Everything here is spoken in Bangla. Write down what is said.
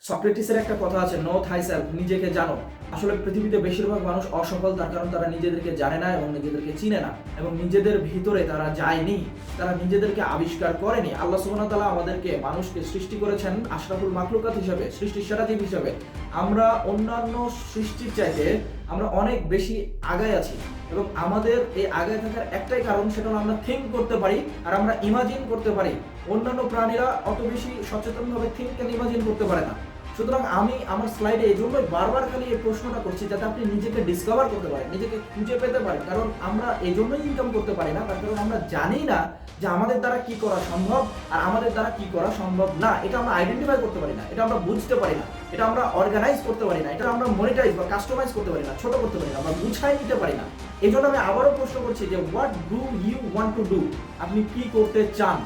সক্রেটিসের একটা কথা আছে, নো থাইসেলফ, নিজেকে জানো। আসলে পৃথিবীতে বেশিরভাগ মানুষ অসফল, তার কারণ তারা নিজেদেরকে জানে না এবং নিজেদেরকে চিনে না এবং নিজেদের ভিতরে তারা যায়নি, তারা নিজেদেরকে আবিষ্কার করেনি। আল্লাহ সুবহানাহু ওয়া তাআলা আমাদেরকে, মানুষকে সৃষ্টি করেছেন আশরাফুল মাখলুকাত হিসেবে, সৃষ্টির সেরা জীব হিসেবে। আমরা অন্যান্য সৃষ্টির চাইতে আমরা অনেক বেশি আগায় আছি এবং আমাদের এই আগায় থাকার একটাই কারণ, সেটা হলো আমরা থিঙ্ক করতে পারি আর আমরা ইমাজিন করতে পারি। অন্যান্য প্রাণীরা অত বেশি সচেতনভাবে থিঙ্ক এন্ড ইমাজিন করতে পারে না। সুতরাং আমি আমার স্লাইডে এই জন্যই বারবার খালি এই প্রশ্নটা করছি, যাতে আপনি নিজেকে ডিসকভার করতে পারেন, নিজেকে খুঁজে পেতে পারেন। কারণ আমরা এই জন্যই ইনকাম করতে পারি না, তার কারণ আমরা জানি না যে আমাদের দ্বারা কি করা সম্ভব আর আমাদের দ্বারা কি করা সম্ভব না। এটা আমরা আইডেন্টিফাই করতে পারি না, এটা আমরা বুঝতে পারি না, এটা আমরা অর্গানাইজ করতে পারি না, এটা আমরা মনিটাইজ বা কাস্টমাইজ করতে পারি না, ছোট করতে পারি না, আমরা গুছাই নিতে পারি না। এই জন্য আমি আবারও প্রশ্ন করছি যে what do you want to do, আপনি কি করতে চান?